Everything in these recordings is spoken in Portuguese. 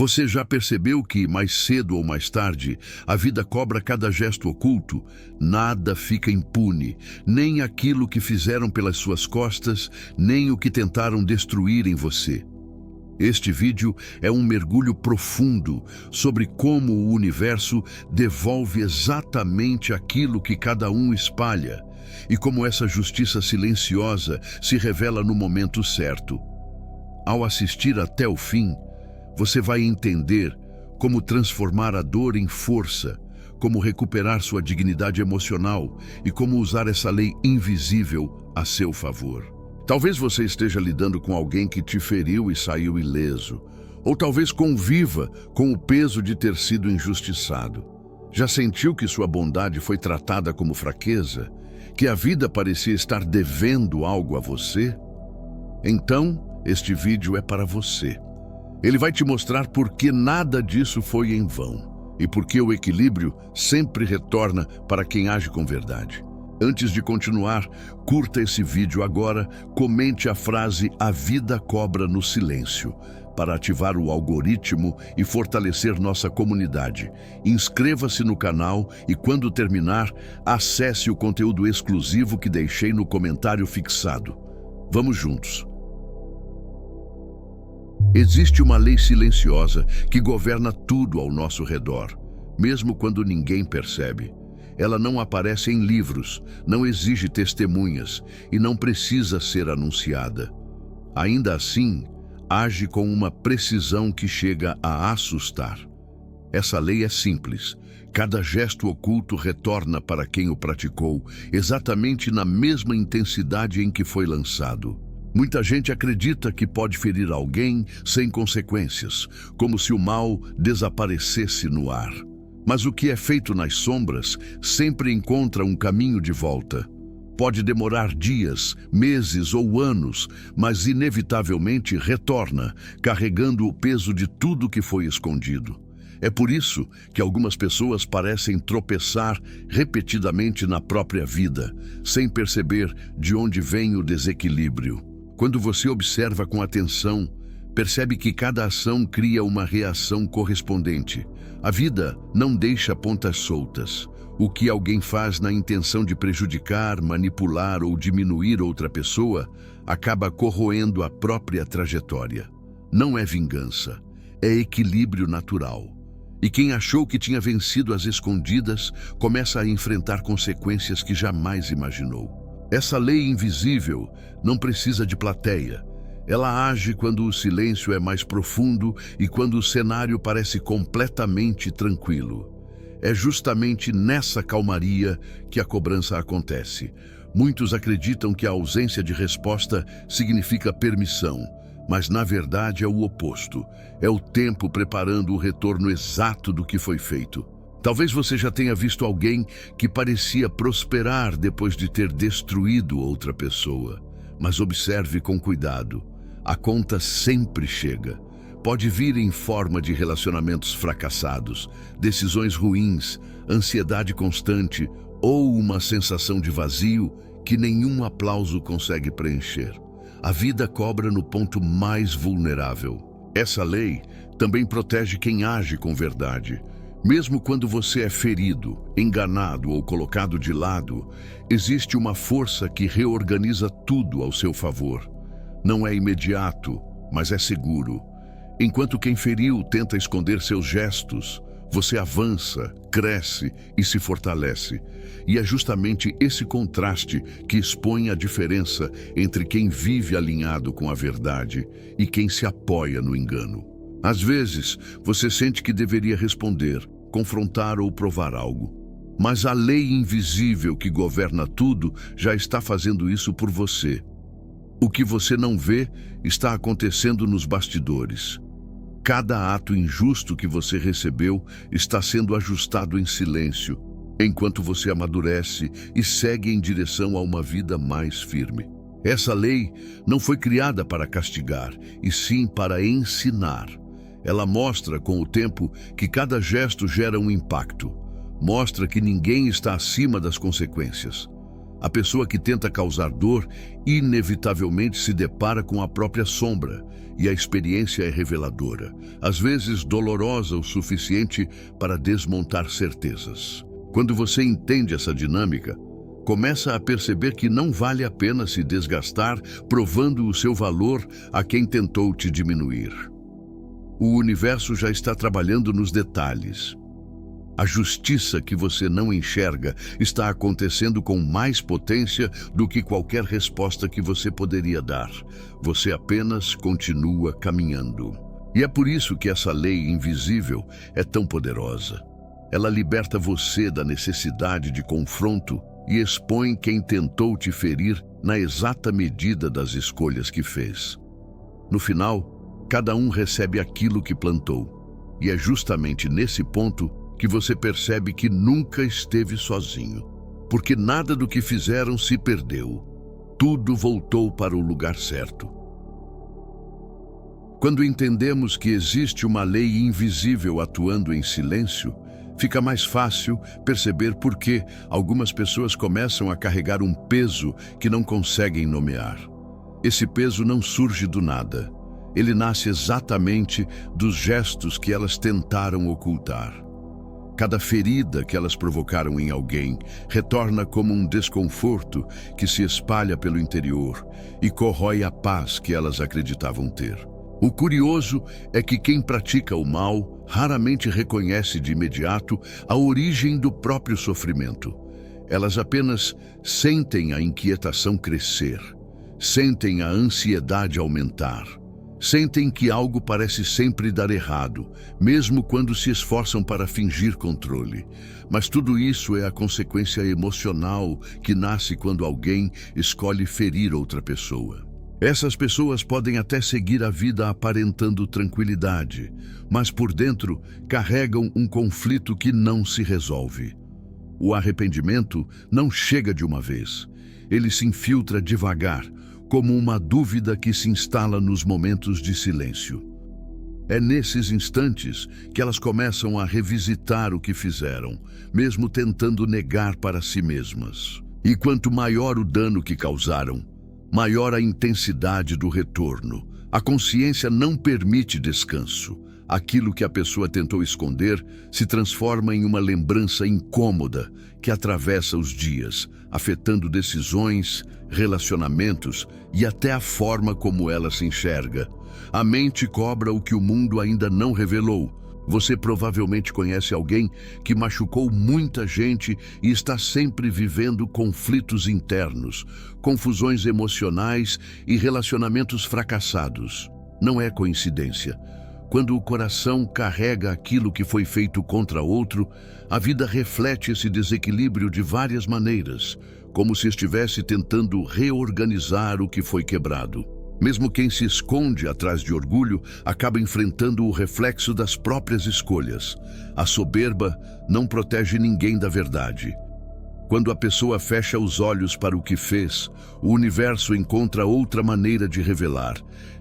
Você já percebeu que, mais cedo ou mais tarde, a vida cobra cada gesto oculto? Nada fica impune, nem aquilo que fizeram pelas suas costas, nem o que tentaram destruir em você. Este vídeo é um mergulho profundo sobre como o universo devolve exatamente aquilo que cada um espalha e como essa justiça silenciosa se revela no momento certo. Ao assistir até o fim, você vai entender como transformar a dor em força, como recuperar sua dignidade emocional e como usar essa lei invisível a seu favor. Talvez você esteja lidando com alguém que te feriu e saiu ileso, ou talvez conviva com o peso de ter sido injustiçado. Já sentiu que sua bondade foi tratada como fraqueza? Que a vida parecia estar devendo algo a você? Então, este vídeo é para você. Ele vai te mostrar por que nada disso foi em vão e por que o equilíbrio sempre retorna para quem age com verdade. Antes de continuar, curta esse vídeo agora, comente a frase "A vida cobra no silêncio" para ativar o algoritmo e fortalecer nossa comunidade. Inscreva-se no canal e, quando terminar, acesse o conteúdo exclusivo que deixei no comentário fixado. Vamos juntos! Existe uma lei silenciosa que governa tudo ao nosso redor, mesmo quando ninguém percebe. Ela não aparece em livros, não exige testemunhas e não precisa ser anunciada. Ainda assim, age com uma precisão que chega a assustar. Essa lei é simples. Cada gesto oculto retorna para quem o praticou, exatamente na mesma intensidade em que foi lançado. Muita gente acredita que pode ferir alguém sem consequências, como se o mal desaparecesse no ar. Mas o que é feito nas sombras sempre encontra um caminho de volta. Pode demorar dias, meses ou anos, mas inevitavelmente retorna, carregando o peso de tudo que foi escondido. É por isso que algumas pessoas parecem tropeçar repetidamente na própria vida, sem perceber de onde vem o desequilíbrio. Quando você observa com atenção, percebe que cada ação cria uma reação correspondente. A vida não deixa pontas soltas. O que alguém faz na intenção de prejudicar, manipular ou diminuir outra pessoa acaba corroendo a própria trajetória. Não é vingança, é equilíbrio natural. E quem achou que tinha vencido às escondidas começa a enfrentar consequências que jamais imaginou. Essa lei invisível não precisa de plateia. Ela age quando o silêncio é mais profundo e quando o cenário parece completamente tranquilo. É justamente nessa calmaria que a cobrança acontece. Muitos acreditam que a ausência de resposta significa permissão, mas na verdade é o oposto. É o tempo preparando o retorno exato do que foi feito. Talvez você já tenha visto alguém que parecia prosperar depois de ter destruído outra pessoa. Mas observe com cuidado. A conta sempre chega. Pode vir em forma de relacionamentos fracassados, decisões ruins, ansiedade constante ou uma sensação de vazio que nenhum aplauso consegue preencher. A vida cobra no ponto mais vulnerável. Essa lei também protege quem age com verdade. Mesmo quando você é ferido, enganado ou colocado de lado, existe uma força que reorganiza tudo ao seu favor. Não é imediato, mas é seguro. Enquanto quem feriu tenta esconder seus gestos, você avança, cresce e se fortalece. E é justamente esse contraste que expõe a diferença entre quem vive alinhado com a verdade e quem se apoia no engano. Às vezes, você sente que deveria responder, confrontar ou provar algo. Mas a lei invisível que governa tudo já está fazendo isso por você. O que você não vê está acontecendo nos bastidores. Cada ato injusto que você recebeu está sendo ajustado em silêncio, enquanto você amadurece e segue em direção a uma vida mais firme. Essa lei não foi criada para castigar, e sim para ensinar. Ela mostra com o tempo que cada gesto gera um impacto. Mostra que ninguém está acima das consequências. A pessoa que tenta causar dor inevitavelmente se depara com a própria sombra, e a experiência é reveladora, às vezes dolorosa o suficiente para desmontar certezas. Quando você entende essa dinâmica, começa a perceber que não vale a pena se desgastar provando o seu valor a quem tentou te diminuir. O universo já está trabalhando nos detalhes. A justiça que você não enxerga está acontecendo com mais potência do que qualquer resposta que você poderia dar. Você apenas continua caminhando. E é por isso que essa lei invisível é tão poderosa. Ela liberta você da necessidade de confronto e expõe quem tentou te ferir na exata medida das escolhas que fez. No final, cada um recebe aquilo que plantou. E é justamente nesse ponto que você percebe que nunca esteve sozinho, porque nada do que fizeram se perdeu. Tudo voltou para o lugar certo. Quando entendemos que existe uma lei invisível atuando em silêncio, fica mais fácil perceber por que algumas pessoas começam a carregar um peso que não conseguem nomear. Esse peso não surge do nada. Ele nasce exatamente dos gestos que elas tentaram ocultar. Cada ferida que elas provocaram em alguém retorna como um desconforto que se espalha pelo interior e corrói a paz que elas acreditavam ter. O curioso é que quem pratica o mal raramente reconhece de imediato a origem do próprio sofrimento. Elas apenas sentem a inquietação crescer, sentem a ansiedade aumentar. Sentem que algo parece sempre dar errado, mesmo quando se esforçam para fingir controle. Mas tudo isso é a consequência emocional que nasce quando alguém escolhe ferir outra pessoa. Essas pessoas podem até seguir a vida aparentando tranquilidade, mas por dentro carregam um conflito que não se resolve. O arrependimento não chega de uma vez. Ele se infiltra devagar, como uma dúvida que se instala nos momentos de silêncio. É nesses instantes que elas começam a revisitar o que fizeram, mesmo tentando negar para si mesmas. E quanto maior o dano que causaram, maior a intensidade do retorno. A consciência não permite descanso. Aquilo que a pessoa tentou esconder se transforma em uma lembrança incômoda que atravessa os dias, afetando decisões, relacionamentos e até a forma como ela se enxerga. A mente cobra o que o mundo ainda não revelou. Você provavelmente conhece alguém que machucou muita gente e está sempre vivendo conflitos internos, confusões emocionais e relacionamentos fracassados. Não é coincidência. Quando o coração carrega aquilo que foi feito contra outro, a vida reflete esse desequilíbrio de várias maneiras, como se estivesse tentando reorganizar o que foi quebrado. Mesmo quem se esconde atrás de orgulho acaba enfrentando o reflexo das próprias escolhas. A soberba não protege ninguém da verdade. Quando a pessoa fecha os olhos para o que fez, o universo encontra outra maneira de revelar,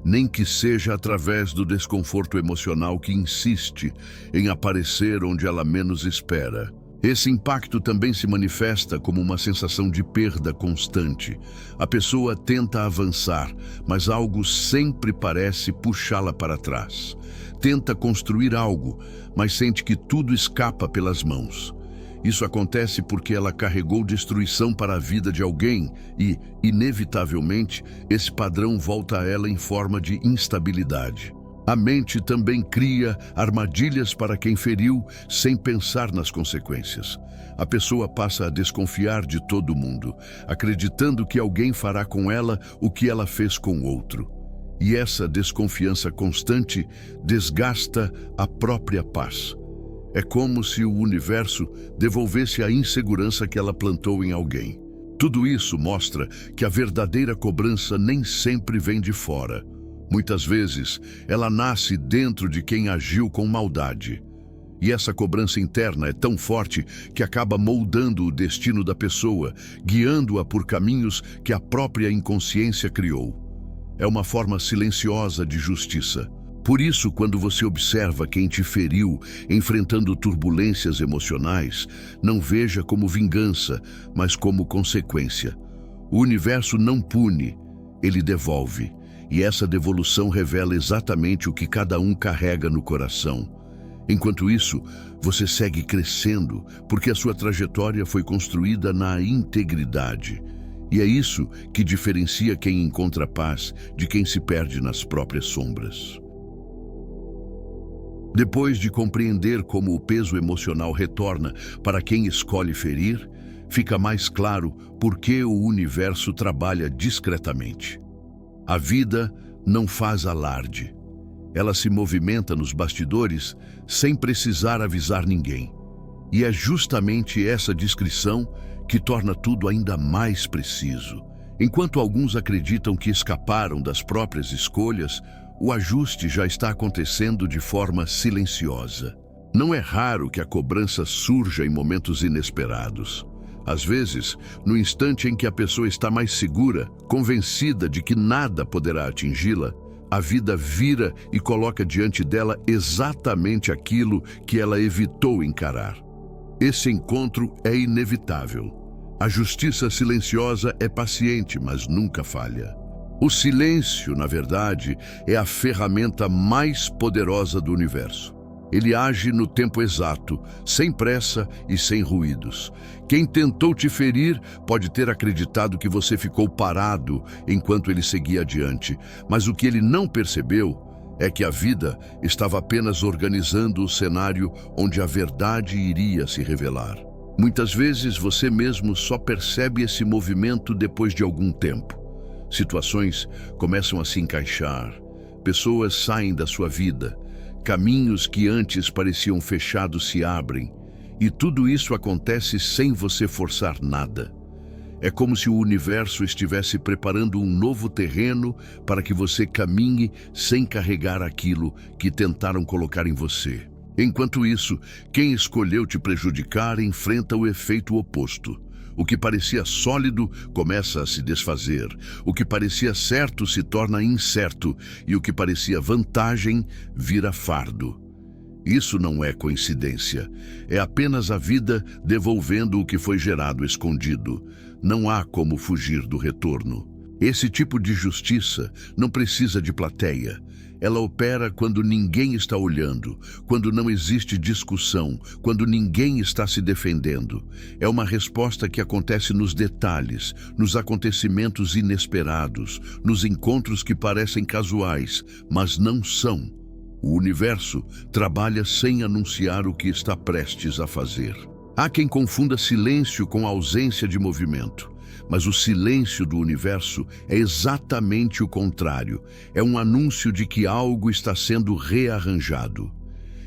nem que seja através do desconforto emocional que insiste em aparecer onde ela menos espera. Esse impacto também se manifesta como uma sensação de perda constante. A pessoa tenta avançar, mas algo sempre parece puxá-la para trás. Tenta construir algo, mas sente que tudo escapa pelas mãos. Isso acontece porque ela carregou destruição para a vida de alguém e, inevitavelmente, esse padrão volta a ela em forma de instabilidade. A mente também cria armadilhas para quem feriu sem pensar nas consequências. A pessoa passa a desconfiar de todo mundo, acreditando que alguém fará com ela o que ela fez com outro. E essa desconfiança constante desgasta a própria paz. É como se o universo devolvesse a insegurança que ela plantou em alguém. Tudo isso mostra que a verdadeira cobrança nem sempre vem de fora. Muitas vezes, ela nasce dentro de quem agiu com maldade. E essa cobrança interna é tão forte que acaba moldando o destino da pessoa, guiando-a por caminhos que a própria inconsciência criou. É uma forma silenciosa de justiça. Por isso, quando você observa quem te feriu enfrentando turbulências emocionais, não veja como vingança, mas como consequência. O universo não pune, ele devolve. E essa devolução revela exatamente o que cada um carrega no coração. Enquanto isso, você segue crescendo, porque a sua trajetória foi construída na integridade. E é isso que diferencia quem encontra paz de quem se perde nas próprias sombras. Depois de compreender como o peso emocional retorna para quem escolhe ferir, fica mais claro por que o universo trabalha discretamente. A vida não faz alarde. Ela se movimenta nos bastidores sem precisar avisar ninguém. E é justamente essa discrição que torna tudo ainda mais preciso. Enquanto alguns acreditam que escaparam das próprias escolhas, o ajuste já está acontecendo de forma silenciosa. Não é raro que a cobrança surja em momentos inesperados. Às vezes, no instante em que a pessoa está mais segura, convencida de que nada poderá atingi-la, a vida vira e coloca diante dela exatamente aquilo que ela evitou encarar. Esse encontro é inevitável. A justiça silenciosa é paciente, mas nunca falha. O silêncio, na verdade, é a ferramenta mais poderosa do universo. Ele age no tempo exato, sem pressa e sem ruídos. Quem tentou te ferir pode ter acreditado que você ficou parado enquanto ele seguia adiante, mas o que ele não percebeu é que a vida estava apenas organizando o cenário onde a verdade iria se revelar. Muitas vezes você mesmo só percebe esse movimento depois de algum tempo. Situações começam a se encaixar, pessoas saem da sua vida, caminhos que antes pareciam fechados se abrem, e tudo isso acontece sem você forçar nada. É como se o universo estivesse preparando um novo terreno para que você caminhe sem carregar aquilo que tentaram colocar em você. Enquanto isso, quem escolheu te prejudicar enfrenta o efeito oposto. O que parecia sólido começa a se desfazer. O que parecia certo se torna incerto. E o que parecia vantagem vira fardo. Isso não é coincidência. É apenas a vida devolvendo o que foi gerado escondido. Não há como fugir do retorno. Esse tipo de justiça não precisa de plateia. Ela opera quando ninguém está olhando, quando não existe discussão, quando ninguém está se defendendo. É uma resposta que acontece nos detalhes, nos acontecimentos inesperados, nos encontros que parecem casuais, mas não são. O universo trabalha sem anunciar o que está prestes a fazer. Há quem confunda silêncio com ausência de movimento. Mas o silêncio do universo é exatamente o contrário. É um anúncio de que algo está sendo rearranjado.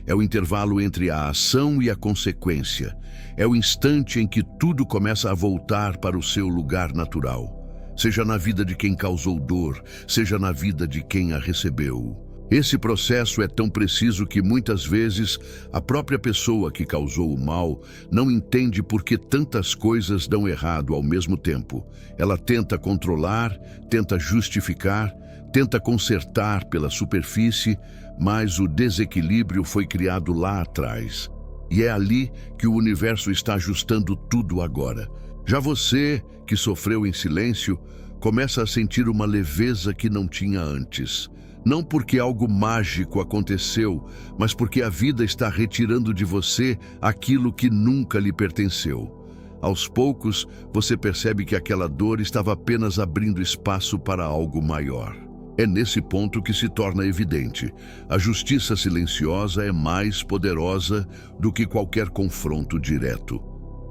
É o intervalo entre a ação e a consequência. É o instante em que tudo começa a voltar para o seu lugar natural. Seja na vida de quem causou dor, seja na vida de quem a recebeu. Esse processo é tão preciso que muitas vezes a própria pessoa que causou o mal não entende por que tantas coisas dão errado ao mesmo tempo. Ela tenta controlar, tenta justificar, tenta consertar pela superfície, mas o desequilíbrio foi criado lá atrás. E é ali que o universo está ajustando tudo agora. Já você, que sofreu em silêncio, começa a sentir uma leveza que não tinha antes. Não porque algo mágico aconteceu, mas porque a vida está retirando de você aquilo que nunca lhe pertenceu. Aos poucos, você percebe que aquela dor estava apenas abrindo espaço para algo maior. É nesse ponto que se torna evidente: a justiça silenciosa é mais poderosa do que qualquer confronto direto.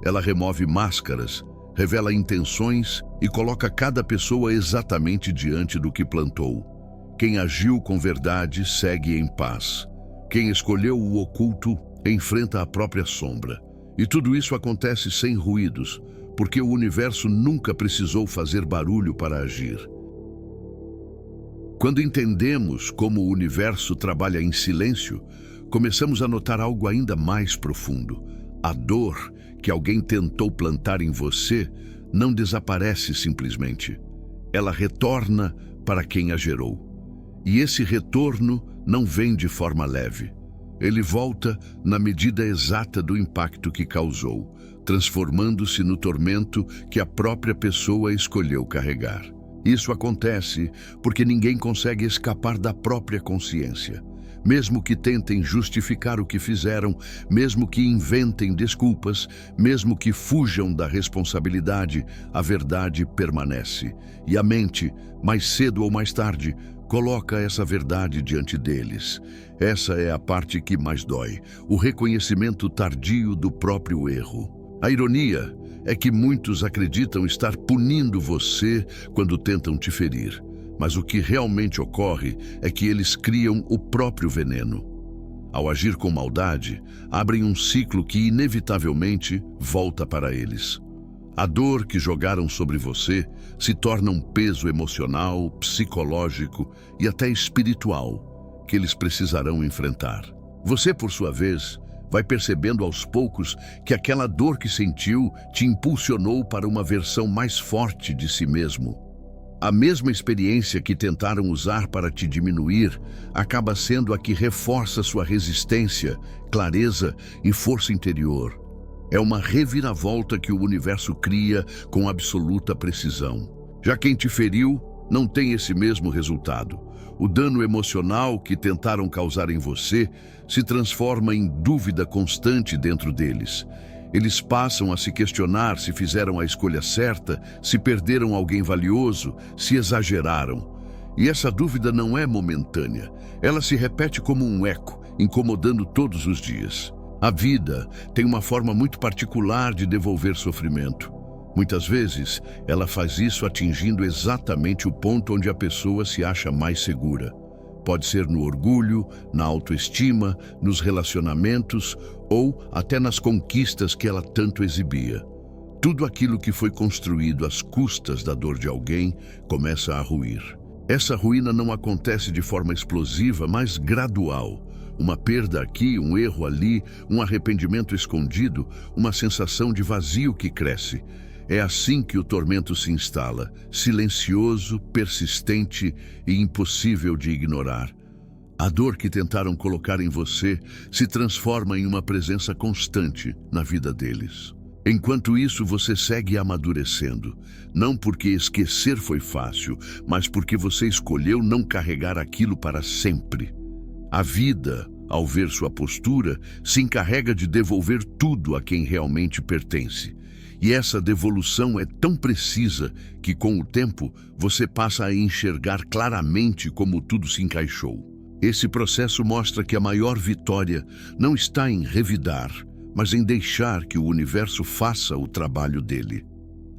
Ela remove máscaras, revela intenções e coloca cada pessoa exatamente diante do que plantou. Quem agiu com verdade segue em paz. Quem escolheu o oculto enfrenta a própria sombra. E tudo isso acontece sem ruídos, porque o universo nunca precisou fazer barulho para agir. Quando entendemos como o universo trabalha em silêncio, começamos a notar algo ainda mais profundo. A dor que alguém tentou plantar em você não desaparece simplesmente. Ela retorna para quem a gerou. E esse retorno não vem de forma leve. Ele volta na medida exata do impacto que causou, transformando-se no tormento que a própria pessoa escolheu carregar. Isso acontece porque ninguém consegue escapar da própria consciência. Mesmo que tentem justificar o que fizeram, mesmo que inventem desculpas, mesmo que fujam da responsabilidade, a verdade permanece. E a mente, mais cedo ou mais tarde, coloca essa verdade diante deles. Essa é a parte que mais dói, o reconhecimento tardio do próprio erro. A ironia é que muitos acreditam estar punindo você quando tentam te ferir. Mas o que realmente ocorre é que eles criam o próprio veneno. Ao agir com maldade, abrem um ciclo que inevitavelmente volta para eles. A dor que jogaram sobre você se torna um peso emocional, psicológico e até espiritual que eles precisarão enfrentar. Você, por sua vez, vai percebendo aos poucos que aquela dor que sentiu te impulsionou para uma versão mais forte de si mesmo. A mesma experiência que tentaram usar para te diminuir acaba sendo a que reforça sua resistência, clareza e força interior. É uma reviravolta que o universo cria com absoluta precisão. Já quem te feriu não tem esse mesmo resultado. O dano emocional que tentaram causar em você se transforma em dúvida constante dentro deles. Eles passam a se questionar se fizeram a escolha certa, se perderam alguém valioso, se exageraram. E essa dúvida não é momentânea. Ela se repete como um eco, incomodando todos os dias. A vida tem uma forma muito particular de devolver sofrimento. Muitas vezes, ela faz isso atingindo exatamente o ponto onde a pessoa se acha mais segura. Pode ser no orgulho, na autoestima, nos relacionamentos ou até nas conquistas que ela tanto exibia. Tudo aquilo que foi construído às custas da dor de alguém começa a ruir. Essa ruína não acontece de forma explosiva, mas gradual. Uma perda aqui, um erro ali, um arrependimento escondido, uma sensação de vazio que cresce. É assim que o tormento se instala, silencioso, persistente e impossível de ignorar. A dor que tentaram colocar em você se transforma em uma presença constante na vida deles. Enquanto isso, você segue amadurecendo, não porque esquecer foi fácil, mas porque você escolheu não carregar aquilo para sempre. A vida, ao ver sua postura, se encarrega de devolver tudo a quem realmente pertence. E essa devolução é tão precisa que, com o tempo, você passa a enxergar claramente como tudo se encaixou. Esse processo mostra que a maior vitória não está em revidar, mas em deixar que o universo faça o trabalho dele.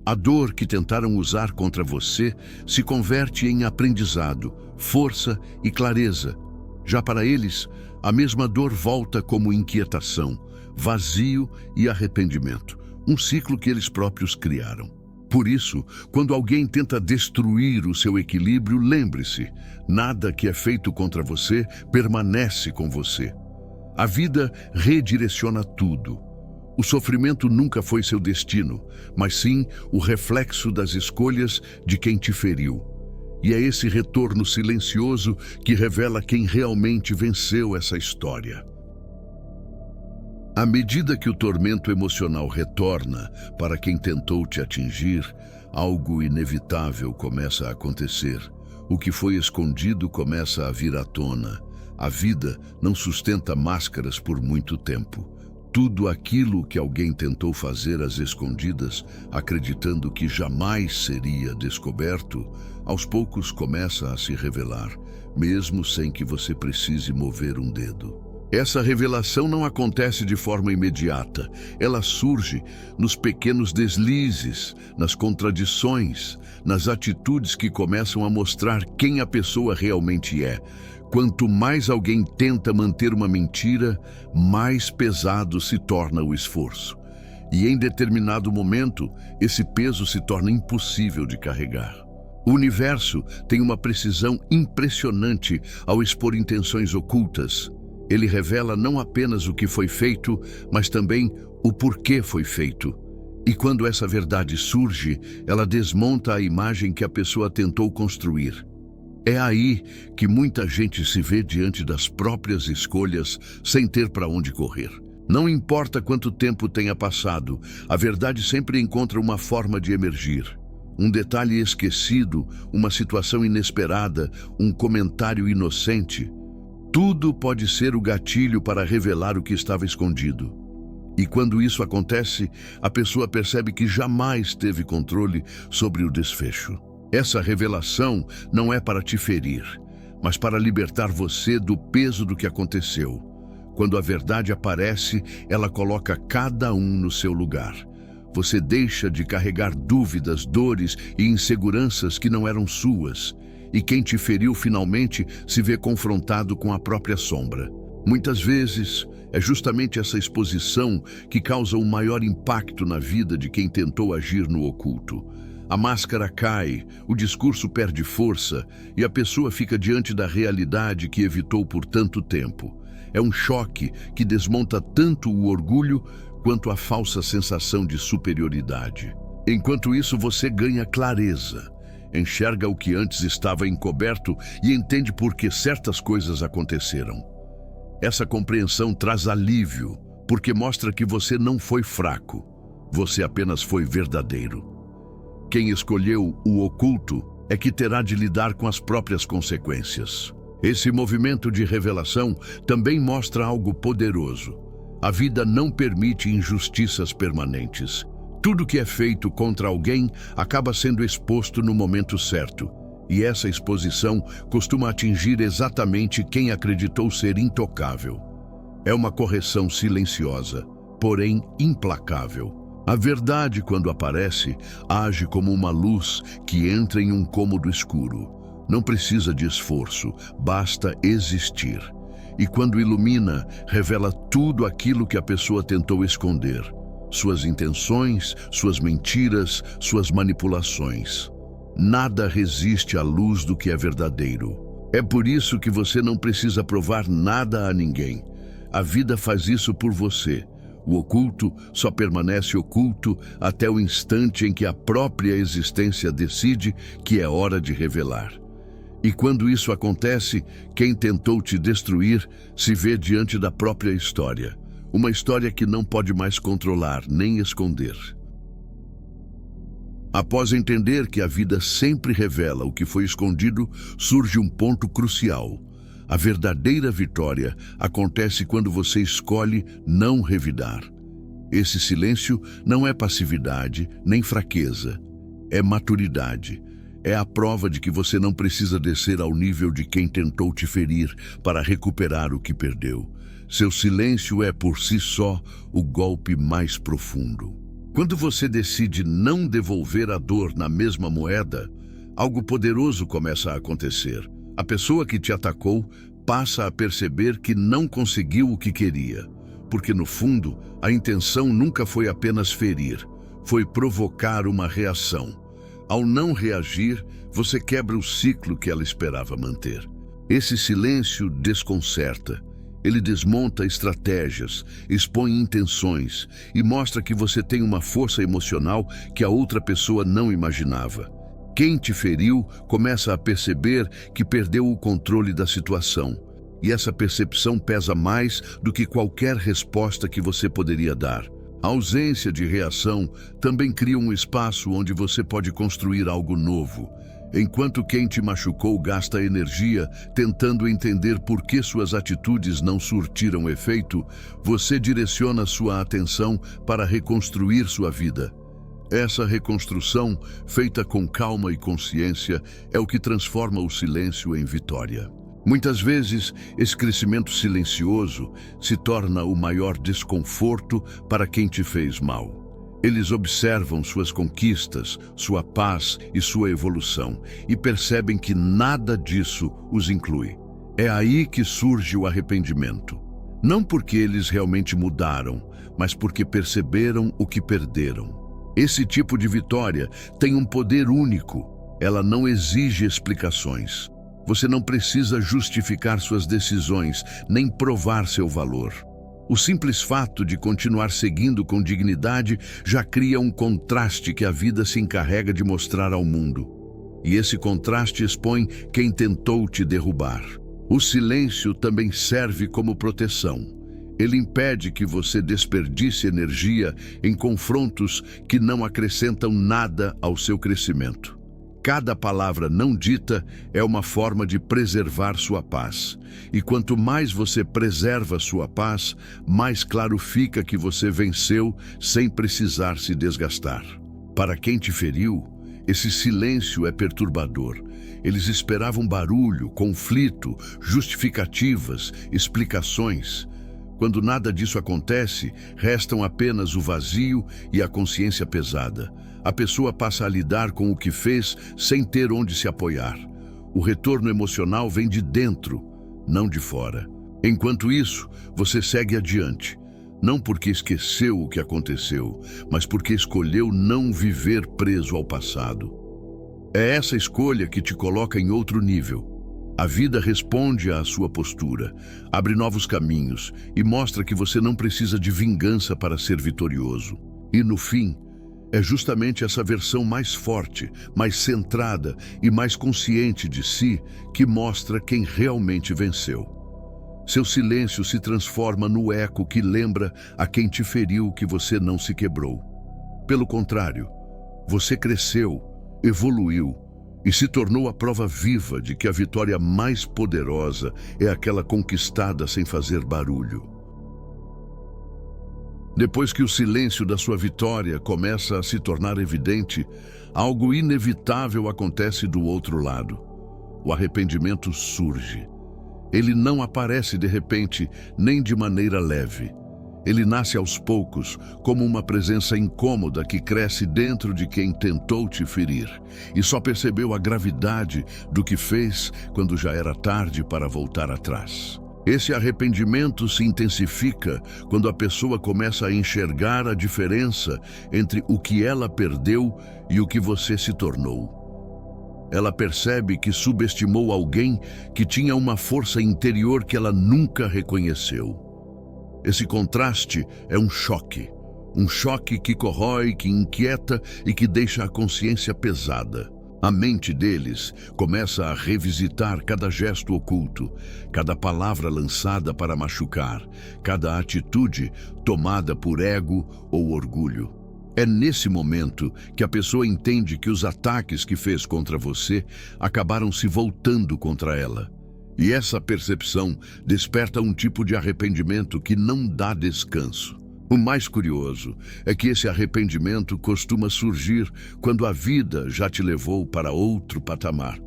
A dor que tentaram usar contra você se converte em aprendizado, força e clareza. Já para eles, a mesma dor volta como inquietação, vazio e arrependimento. Um ciclo que eles próprios criaram. Por isso, quando alguém tenta destruir o seu equilíbrio, lembre-se, nada que é feito contra você permanece com você. A vida redireciona tudo. O sofrimento nunca foi seu destino, mas sim o reflexo das escolhas de quem te feriu. E é esse retorno silencioso que revela quem realmente venceu essa história. À medida que o tormento emocional retorna para quem tentou te atingir, algo inevitável começa a acontecer. O que foi escondido começa a vir à tona. A vida não sustenta máscaras por muito tempo. Tudo aquilo que alguém tentou fazer às escondidas, acreditando que jamais seria descoberto, aos poucos começa a se revelar, mesmo sem que você precise mover um dedo. Essa revelação não acontece de forma imediata. Ela surge nos pequenos deslizes, nas contradições, nas atitudes que começam a mostrar quem a pessoa realmente é. Quanto mais alguém tenta manter uma mentira, mais pesado se torna o esforço. E em determinado momento, esse peso se torna impossível de carregar. O universo tem uma precisão impressionante ao expor intenções ocultas. Ele revela não apenas o que foi feito, mas também o porquê foi feito. E quando essa verdade surge, ela desmonta a imagem que a pessoa tentou construir. É aí que muita gente se vê diante das próprias escolhas sem ter para onde correr. Não importa quanto tempo tenha passado, a verdade sempre encontra uma forma de emergir. Um detalhe esquecido, uma situação inesperada, um comentário inocente. Tudo pode ser o gatilho para revelar o que estava escondido. E quando isso acontece, a pessoa percebe que jamais teve controle sobre o desfecho. Essa revelação não é para te ferir, mas para libertar você do peso do que aconteceu. Quando a verdade aparece, ela coloca cada um no seu lugar. Você deixa de carregar dúvidas, dores e inseguranças que não eram suas. E quem te feriu finalmente se vê confrontado com a própria sombra. Muitas vezes, é justamente essa exposição que causa o maior impacto na vida de quem tentou agir no oculto. A máscara cai, o discurso perde força e a pessoa fica diante da realidade que evitou por tanto tempo. É um choque que desmonta tanto o orgulho quanto a falsa sensação de superioridade. Enquanto isso, você ganha clareza, enxerga o que antes estava encoberto e entende por que certas coisas aconteceram. Essa compreensão traz alívio, porque mostra que você não foi fraco, você apenas foi verdadeiro. Quem escolheu o oculto é que terá de lidar com as próprias consequências. Esse movimento de revelação também mostra algo poderoso. A vida não permite injustiças permanentes. Tudo que é feito contra alguém acaba sendo exposto no momento certo. E essa exposição costuma atingir exatamente quem acreditou ser intocável. É uma correção silenciosa, porém implacável. A verdade, quando aparece, age como uma luz que entra em um cômodo escuro. Não precisa de esforço, basta existir. E quando ilumina, revela tudo aquilo que a pessoa tentou esconder. Suas intenções, suas mentiras, suas manipulações. Nada resiste à luz do que é verdadeiro. É por isso que você não precisa provar nada a ninguém. A vida faz isso por você. O oculto só permanece oculto até o instante em que a própria existência decide que é hora de revelar. E quando isso acontece, quem tentou te destruir se vê diante da própria história. Uma história que não pode mais controlar nem esconder. Após entender que a vida sempre revela o que foi escondido, surge um ponto crucial. A verdadeira vitória acontece quando você escolhe não revidar. Esse silêncio não é passividade nem fraqueza, é maturidade. É a prova de que você não precisa descer ao nível de quem tentou te ferir para recuperar o que perdeu. Seu silêncio é por si só o golpe mais profundo. Quando você decide não devolver a dor na mesma moeda, algo poderoso começa a acontecer. A pessoa que te atacou passa a perceber que não conseguiu o que queria, porque no fundo a intenção nunca foi apenas ferir, foi provocar uma reação. Ao não reagir, você quebra o ciclo que ela esperava manter. Esse silêncio desconcerta. Ele desmonta estratégias, expõe intenções e mostra que você tem uma força emocional que a outra pessoa não imaginava. Quem te feriu começa a perceber que perdeu o controle da situação. E essa percepção pesa mais do que qualquer resposta que você poderia dar. A ausência de reação também cria um espaço onde você pode construir algo novo. Enquanto quem te machucou gasta energia tentando entender por que suas atitudes não surtiram efeito, você direciona sua atenção para reconstruir sua vida. Essa reconstrução, feita com calma e consciência, é o que transforma o silêncio em vitória. Muitas vezes, esse crescimento silencioso se torna o maior desconforto para quem te fez mal. Eles observam suas conquistas, sua paz e sua evolução e percebem que nada disso os inclui. É aí que surge o arrependimento. Não porque eles realmente mudaram, mas porque perceberam o que perderam. Esse tipo de vitória tem um poder único. Ela não exige explicações. Você não precisa justificar suas decisões, nem provar seu valor. O simples fato de continuar seguindo com dignidade já cria um contraste que a vida se encarrega de mostrar ao mundo. E esse contraste expõe quem tentou te derrubar. O silêncio também serve como proteção. Ele impede que você desperdice energia em confrontos que não acrescentam nada ao seu crescimento. Cada palavra não dita é uma forma de preservar sua paz. E quanto mais você preserva sua paz, mais claro fica que você venceu sem precisar se desgastar. Para quem te feriu, esse silêncio é perturbador. Eles esperavam barulho, conflito, justificativas, explicações. Quando nada disso acontece, restam apenas o vazio e a consciência pesada. A pessoa passa a lidar com o que fez sem ter onde se apoiar. O retorno emocional vem de dentro, não de fora. Enquanto isso, você segue adiante. Não porque esqueceu o que aconteceu, mas porque escolheu não viver preso ao passado. É essa escolha que te coloca em outro nível. A vida responde à sua postura, abre novos caminhos e mostra que você não precisa de vingança para ser vitorioso. E no fim, é justamente essa versão mais forte, mais centrada e mais consciente de si que mostra quem realmente venceu. Seu silêncio se transforma no eco que lembra a quem te feriu que você não se quebrou. Pelo contrário, você cresceu, evoluiu e se tornou a prova viva de que a vitória mais poderosa é aquela conquistada sem fazer barulho. Depois que o silêncio da sua vitória começa a se tornar evidente, algo inevitável acontece do outro lado. O arrependimento surge. Ele não aparece de repente, nem de maneira leve. Ele nasce aos poucos, como uma presença incômoda que cresce dentro de quem tentou te ferir e só percebeu a gravidade do que fez quando já era tarde para voltar atrás. Esse arrependimento se intensifica quando a pessoa começa a enxergar a diferença entre o que ela perdeu e o que você se tornou. Ela percebe que subestimou alguém que tinha uma força interior que ela nunca reconheceu. Esse contraste é um choque que corrói, que inquieta e que deixa a consciência pesada. A mente deles começa a revisitar cada gesto oculto, cada palavra lançada para machucar, cada atitude tomada por ego ou orgulho. É nesse momento que a pessoa entende que os ataques que fez contra você acabaram se voltando contra ela. E essa percepção desperta um tipo de arrependimento que não dá descanso. O mais curioso é que esse arrependimento costuma surgir quando a vida já te levou para outro patamar.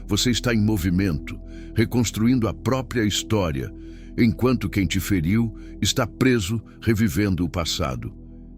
Você está em movimento, reconstruindo a própria história, enquanto quem te feriu está preso, revivendo o passado.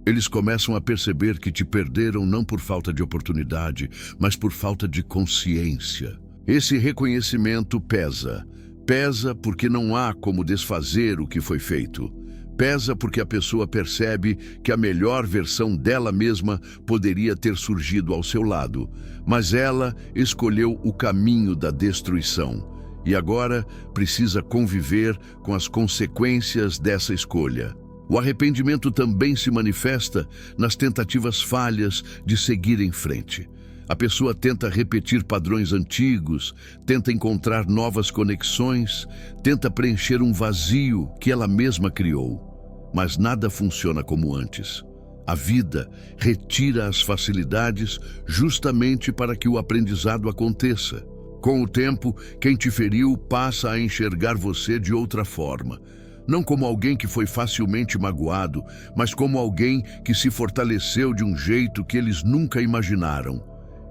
Eles começam a perceber que te perderam não por falta de oportunidade, mas por falta de consciência. Esse reconhecimento pesa. Pesa porque não há como desfazer o que foi feito. Pesa porque a pessoa percebe que a melhor versão dela mesma poderia ter surgido ao seu lado, mas ela escolheu o caminho da destruição e agora precisa conviver com as consequências dessa escolha. O arrependimento também se manifesta nas tentativas falhas de seguir em frente. A pessoa tenta repetir padrões antigos, tenta encontrar novas conexões, tenta preencher um vazio que ela mesma criou. Mas nada funciona como antes. A vida retira as facilidades justamente para que o aprendizado aconteça. Com o tempo, quem te feriu passa a enxergar você de outra forma. Não como alguém que foi facilmente magoado, mas como alguém que se fortaleceu de um jeito que eles nunca imaginaram.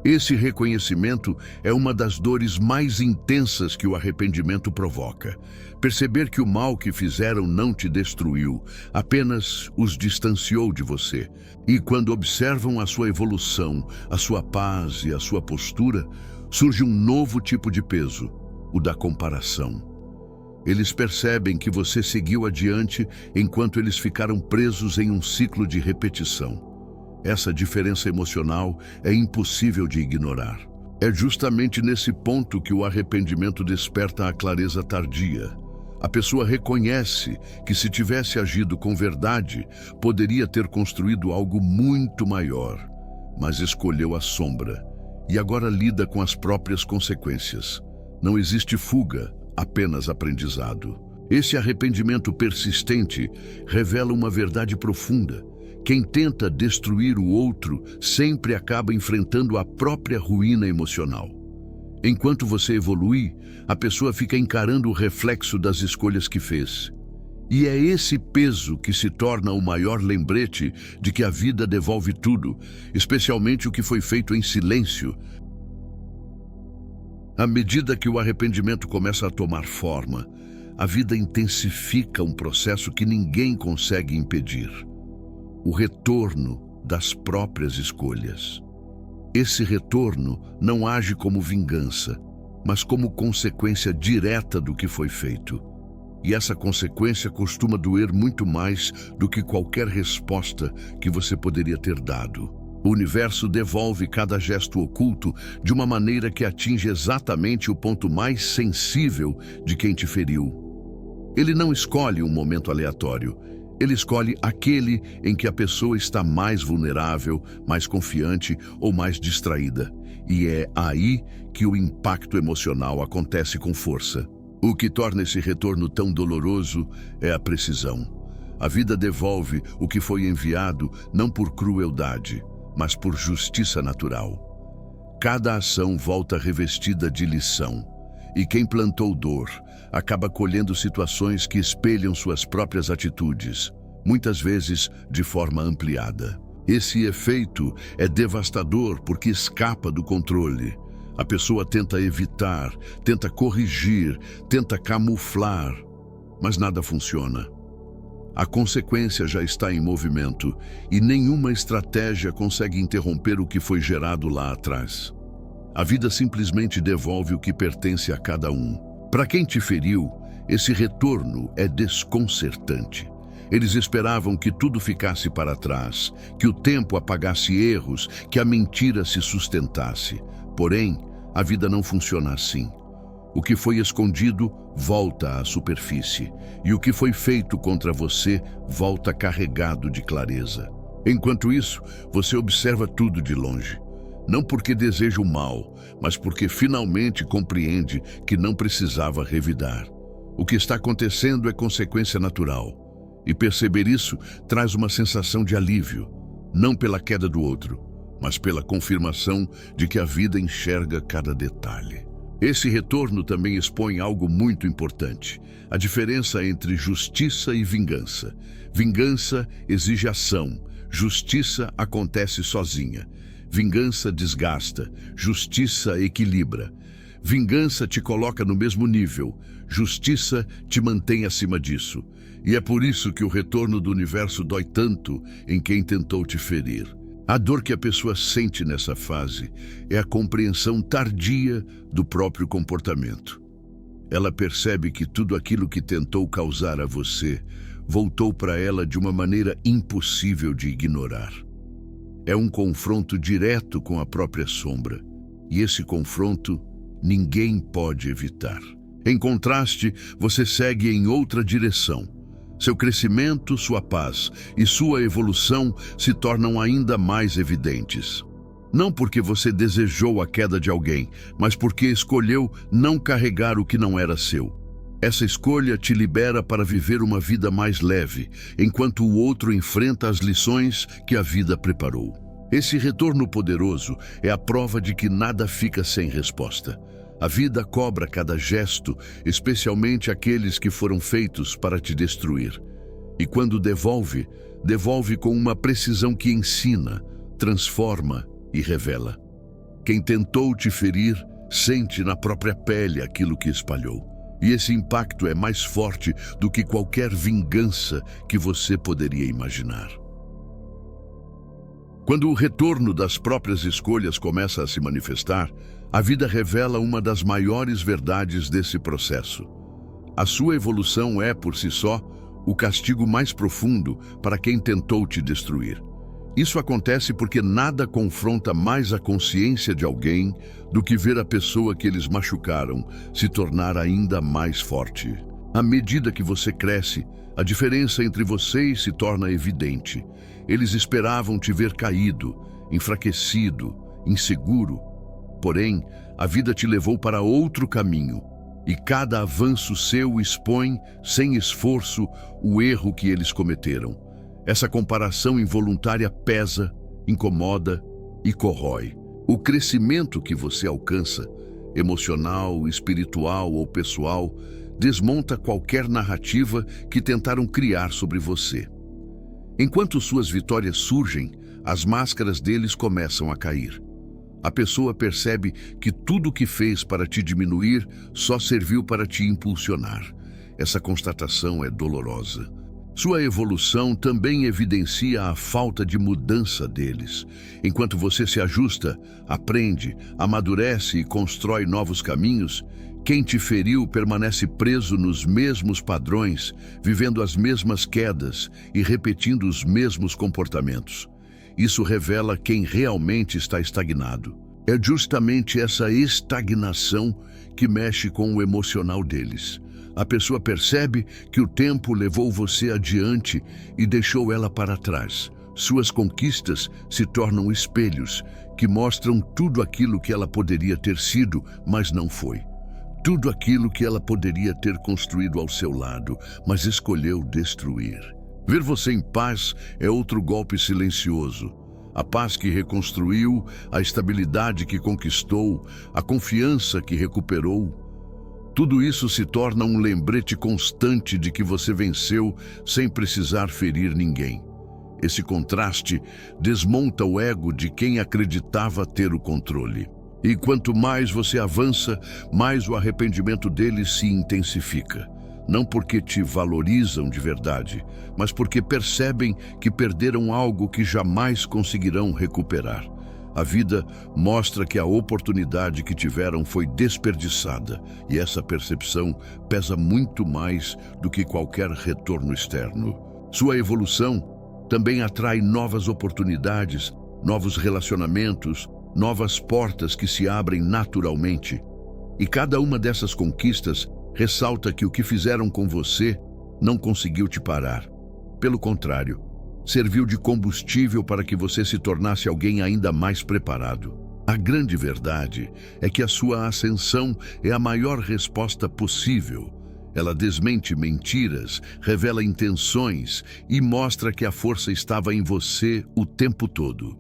Esse reconhecimento é uma das dores mais intensas que o arrependimento provoca. Perceber que o mal que fizeram não te destruiu, apenas os distanciou de você. E quando observam a sua evolução, a sua paz e a sua postura, surge um novo tipo de peso, o da comparação. Eles percebem que você seguiu adiante enquanto eles ficaram presos em um ciclo de repetição. Essa diferença emocional é impossível de ignorar. É justamente nesse ponto que o arrependimento desperta a clareza tardia. A pessoa reconhece que se tivesse agido com verdade, poderia ter construído algo muito maior, mas escolheu a sombra. e agora lida com as próprias consequências. Não existe fuga, apenas aprendizado. Esse arrependimento persistente revela uma verdade profunda. Quem tenta destruir o outro sempre acaba enfrentando a própria ruína emocional. Enquanto você evolui, a pessoa fica encarando o reflexo das escolhas que fez. E é esse peso que se torna o maior lembrete de que a vida devolve tudo, especialmente o que foi feito em silêncio. À medida que o arrependimento começa a tomar forma, a vida intensifica um processo que ninguém consegue impedir: o retorno das próprias escolhas. Esse retorno não age como vingança, mas como consequência direta do que foi feito. E essa consequência costuma doer muito mais do que qualquer resposta que você poderia ter dado. O universo devolve cada gesto oculto de uma maneira que atinge exatamente o ponto mais sensível de quem te feriu. Ele não escolhe um momento aleatório. Ele escolhe aquele em que a pessoa está mais vulnerável, mais confiante ou mais distraída. E é aí que o impacto emocional acontece com força. O que torna esse retorno tão doloroso é a precisão. A vida devolve o que foi enviado não por crueldade, mas por justiça natural. Cada ação volta revestida de lição. E quem plantou dor acaba colhendo situações que espelham suas próprias atitudes, muitas vezes de forma ampliada. Esse efeito é devastador porque escapa do controle. A pessoa tenta evitar, tenta corrigir, tenta camuflar, mas nada funciona. A consequência já está em movimento e nenhuma estratégia consegue interromper o que foi gerado lá atrás. A vida simplesmente devolve o que pertence a cada um. Para quem te feriu, esse retorno é desconcertante. Eles esperavam que tudo ficasse para trás, que o tempo apagasse erros, que a mentira se sustentasse. Porém, a vida não funciona assim. O que foi escondido volta à superfície, e o que foi feito contra você volta carregado de clareza. Enquanto isso, você observa tudo de longe. Não porque deseja o mal, mas porque finalmente compreende que não precisava revidar. O que está acontecendo é consequência natural. E perceber isso traz uma sensação de alívio, não pela queda do outro, mas pela confirmação de que a vida enxerga cada detalhe. Esse retorno também expõe algo muito importante: a diferença entre justiça e vingança. Vingança exige ação, justiça acontece sozinha. Vingança desgasta, justiça equilibra. Vingança te coloca no mesmo nível, justiça te mantém acima disso. E é por isso que o retorno do universo dói tanto em quem tentou te ferir. A dor que a pessoa sente nessa fase é a compreensão tardia do próprio comportamento. Ela percebe que tudo aquilo que tentou causar a você voltou para ela de uma maneira impossível de ignorar. É um confronto direto com a própria sombra, e esse confronto ninguém pode evitar. Em contraste, você segue em outra direção. Seu crescimento, sua paz e sua evolução se tornam ainda mais evidentes. Não porque você desejou a queda de alguém, mas porque escolheu não carregar o que não era seu. Essa escolha te libera para viver uma vida mais leve, enquanto o outro enfrenta as lições que a vida preparou. Esse retorno poderoso é a prova de que nada fica sem resposta. A vida cobra cada gesto, especialmente aqueles que foram feitos para te destruir. E quando devolve, devolve com uma precisão que ensina, transforma e revela. Quem tentou te ferir sente na própria pele aquilo que espalhou. E esse impacto é mais forte do que qualquer vingança que você poderia imaginar. Quando o retorno das próprias escolhas começa a se manifestar, a vida revela uma das maiores verdades desse processo. A sua evolução é, por si só, o castigo mais profundo para quem tentou te destruir. Isso acontece porque nada confronta mais a consciência de alguém do que ver a pessoa que eles machucaram se tornar ainda mais forte. À medida que você cresce, a diferença entre vocês se torna evidente. Eles esperavam te ver caído, enfraquecido, inseguro, Porém, a vida te levou para outro caminho, e cada avanço seu expõe, sem esforço, o erro que eles cometeram. Essa comparação involuntária pesa, incomoda e corrói. O crescimento que você alcança, emocional, espiritual ou pessoal, desmonta qualquer narrativa que tentaram criar sobre você. Enquanto suas vitórias surgem, as máscaras deles começam a cair. A pessoa percebe que tudo o que fez para te diminuir só serviu para te impulsionar. Essa constatação é dolorosa. Sua evolução também evidencia a falta de mudança deles. Enquanto você se ajusta, aprende, amadurece e constrói novos caminhos, quem te feriu permanece preso nos mesmos padrões, vivendo as mesmas quedas e repetindo os mesmos comportamentos. Isso revela quem realmente está estagnado. É justamente essa estagnação que mexe com o emocional deles. A pessoa percebe que o tempo levou você adiante e deixou ela para trás. Suas conquistas se tornam espelhos que mostram tudo aquilo que ela poderia ter sido, mas não foi. Tudo aquilo que ela poderia ter construído ao seu lado, mas escolheu destruir. Ver você em paz é outro golpe silencioso. A paz que reconstruiu, a estabilidade que conquistou, a confiança que recuperou. Tudo isso se torna um lembrete constante de que você venceu sem precisar ferir ninguém. Esse contraste desmonta o ego de quem acreditava ter o controle. E quanto mais você avança, mais o arrependimento deles se intensifica. Não porque te valorizam de verdade, mas porque percebem que perderam algo que jamais conseguirão recuperar. A vida mostra que a oportunidade que tiveram foi desperdiçada, e essa percepção pesa muito mais do que qualquer retorno externo. Sua evolução também atrai novas oportunidades, novos relacionamentos, novas portas que se abrem naturalmente. E cada uma dessas conquistas ressalta que o que fizeram com você não conseguiu te parar. Pelo contrário, serviu de combustível para que você se tornasse alguém ainda mais preparado. A grande verdade é que a sua ascensão é a maior resposta possível. Ela desmente mentiras, revela intenções e mostra que a força estava em você o tempo todo.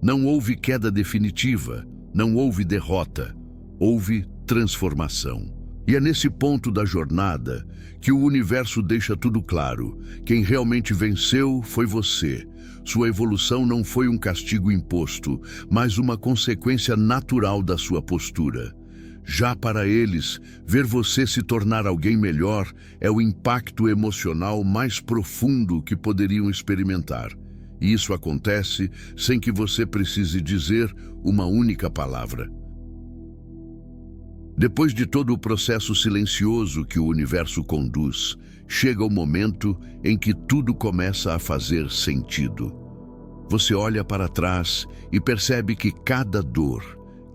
Não houve queda definitiva, não houve derrota, houve transformação. E é nesse ponto da jornada que o universo deixa tudo claro. Quem realmente venceu foi você. Sua evolução não foi um castigo imposto, mas uma consequência natural da sua postura. Já para eles, ver você se tornar alguém melhor é o impacto emocional mais profundo que poderiam experimentar. E isso acontece sem que você precise dizer uma única palavra. Depois de todo o processo silencioso que o universo conduz, chega o momento em que tudo começa a fazer sentido. Você olha para trás e percebe que cada dor,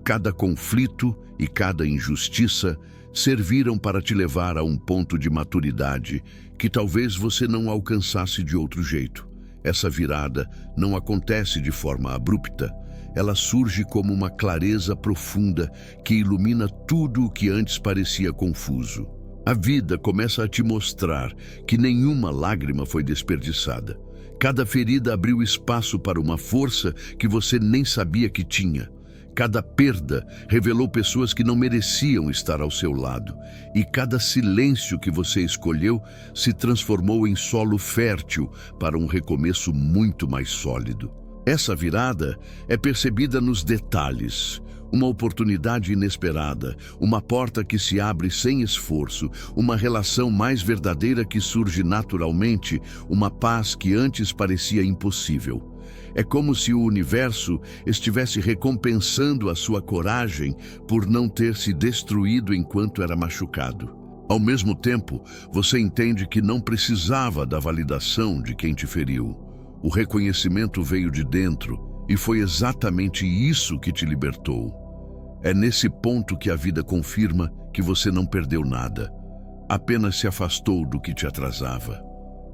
cada conflito e cada injustiça serviram para te levar a um ponto de maturidade que talvez você não alcançasse de outro jeito. Essa virada não acontece de forma abrupta. Ela surge como uma clareza profunda que ilumina tudo o que antes parecia confuso. A vida começa a te mostrar que nenhuma lágrima foi desperdiçada. Cada ferida abriu espaço para uma força que você nem sabia que tinha. Cada perda revelou pessoas que não mereciam estar ao seu lado. E cada silêncio que você escolheu se transformou em solo fértil para um recomeço muito mais sólido. Essa virada é percebida nos detalhes. Uma oportunidade inesperada, uma porta que se abre sem esforço, uma relação mais verdadeira que surge naturalmente, uma paz que antes parecia impossível. É como se o universo estivesse recompensando a sua coragem por não ter se destruído enquanto era machucado. Ao mesmo tempo, você entende que não precisava da validação de quem te feriu. O reconhecimento veio de dentro e foi exatamente isso que te libertou. É nesse ponto que a vida confirma que você não perdeu nada, apenas se afastou do que te atrasava.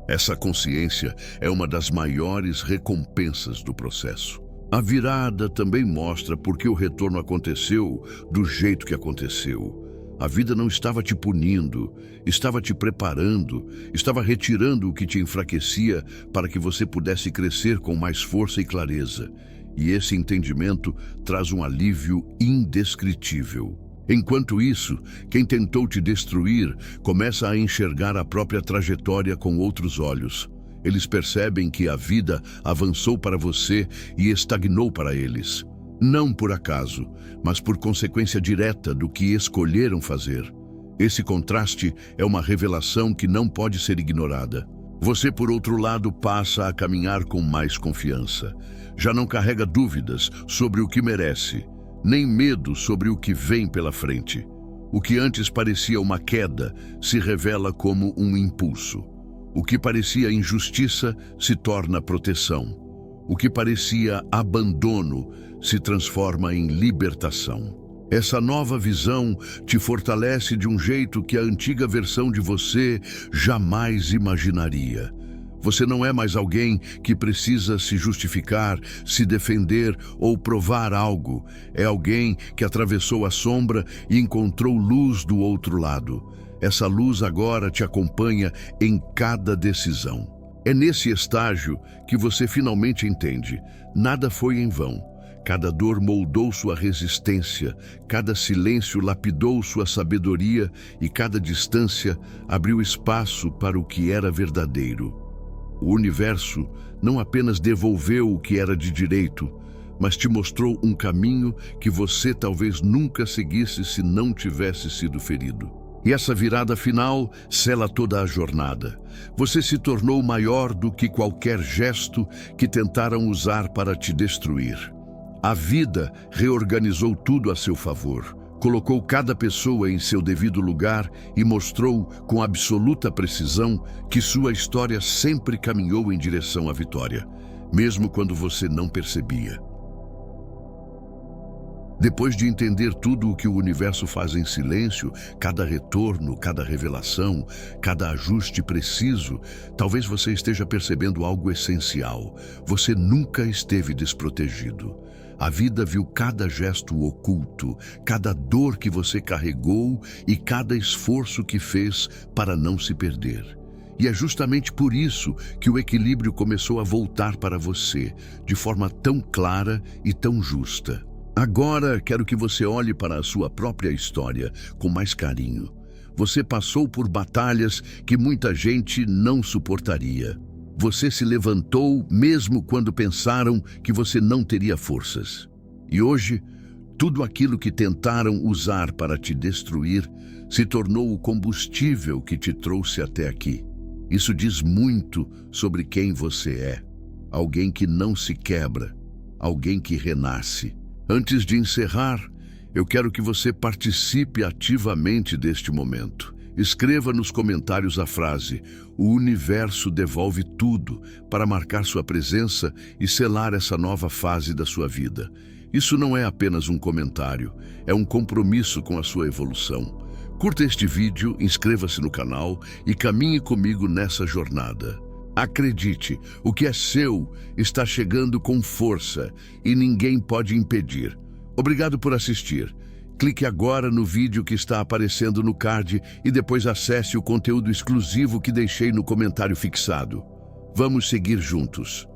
Essa consciência é uma das maiores recompensas do processo. A virada também mostra por que o retorno aconteceu do jeito que aconteceu. A vida não estava te punindo, estava te preparando, estava retirando o que te enfraquecia para que você pudesse crescer com mais força e clareza. E esse entendimento traz um alívio indescritível. Enquanto isso, quem tentou te destruir começa a enxergar a própria trajetória com outros olhos. Eles percebem que a vida avançou para você e estagnou para eles. Não por acaso, mas por consequência direta do que escolheram fazer. Esse contraste é uma revelação que não pode ser ignorada. Você, por outro lado, passa a caminhar com mais confiança. Já não carrega dúvidas sobre o que merece, nem medo sobre o que vem pela frente. O que antes parecia uma queda se revela como um impulso. O que parecia injustiça se torna proteção. O que parecia abandono se transforma em libertação. Essa nova visão te fortalece de um jeito que a antiga versão de você jamais imaginaria. Você não é mais alguém que precisa se justificar, se defender ou provar algo. É alguém que atravessou a sombra e encontrou luz do outro lado. Essa luz agora te acompanha em cada decisão. É nesse estágio que você finalmente entende: nada foi em vão. Cada dor moldou sua resistência, cada silêncio lapidou sua sabedoria e cada distância abriu espaço para o que era verdadeiro. O universo não apenas devolveu o que era de direito, mas te mostrou um caminho que você talvez nunca seguisse se não tivesse sido ferido. E essa virada final sela toda a jornada. Você se tornou maior do que qualquer gesto que tentaram usar para te destruir. A vida reorganizou tudo a seu favor, colocou cada pessoa em seu devido lugar e mostrou com absoluta precisão que sua história sempre caminhou em direção à vitória, mesmo quando você não percebia. Depois de entender tudo o que o universo faz em silêncio, cada retorno, cada revelação, cada ajuste preciso, talvez você esteja percebendo algo essencial. Você nunca esteve desprotegido. A vida viu cada gesto oculto, cada dor que você carregou e cada esforço que fez para não se perder. E é justamente por isso que o equilíbrio começou a voltar para você, de forma tão clara e tão justa. Agora quero que você olhe para a sua própria história com mais carinho. Você passou por batalhas que muita gente não suportaria. Você se levantou mesmo quando pensaram que você não teria forças. E hoje, tudo aquilo que tentaram usar para te destruir se tornou o combustível que te trouxe até aqui. Isso diz muito sobre quem você é. Alguém que não se quebra, alguém que renasce. Antes de encerrar, eu quero que você participe ativamente deste momento. Escreva nos comentários a frase "O universo devolve tudo" para marcar sua presença e selar essa nova fase da sua vida. Isso não é apenas um comentário, é um compromisso com a sua evolução. Curta este vídeo, inscreva-se no canal e caminhe comigo nessa jornada. Acredite, o que é seu está chegando com força e ninguém pode impedir. Obrigado por assistir. Clique agora no vídeo que está aparecendo no card e depois acesse o conteúdo exclusivo que deixei no comentário fixado. Vamos seguir juntos.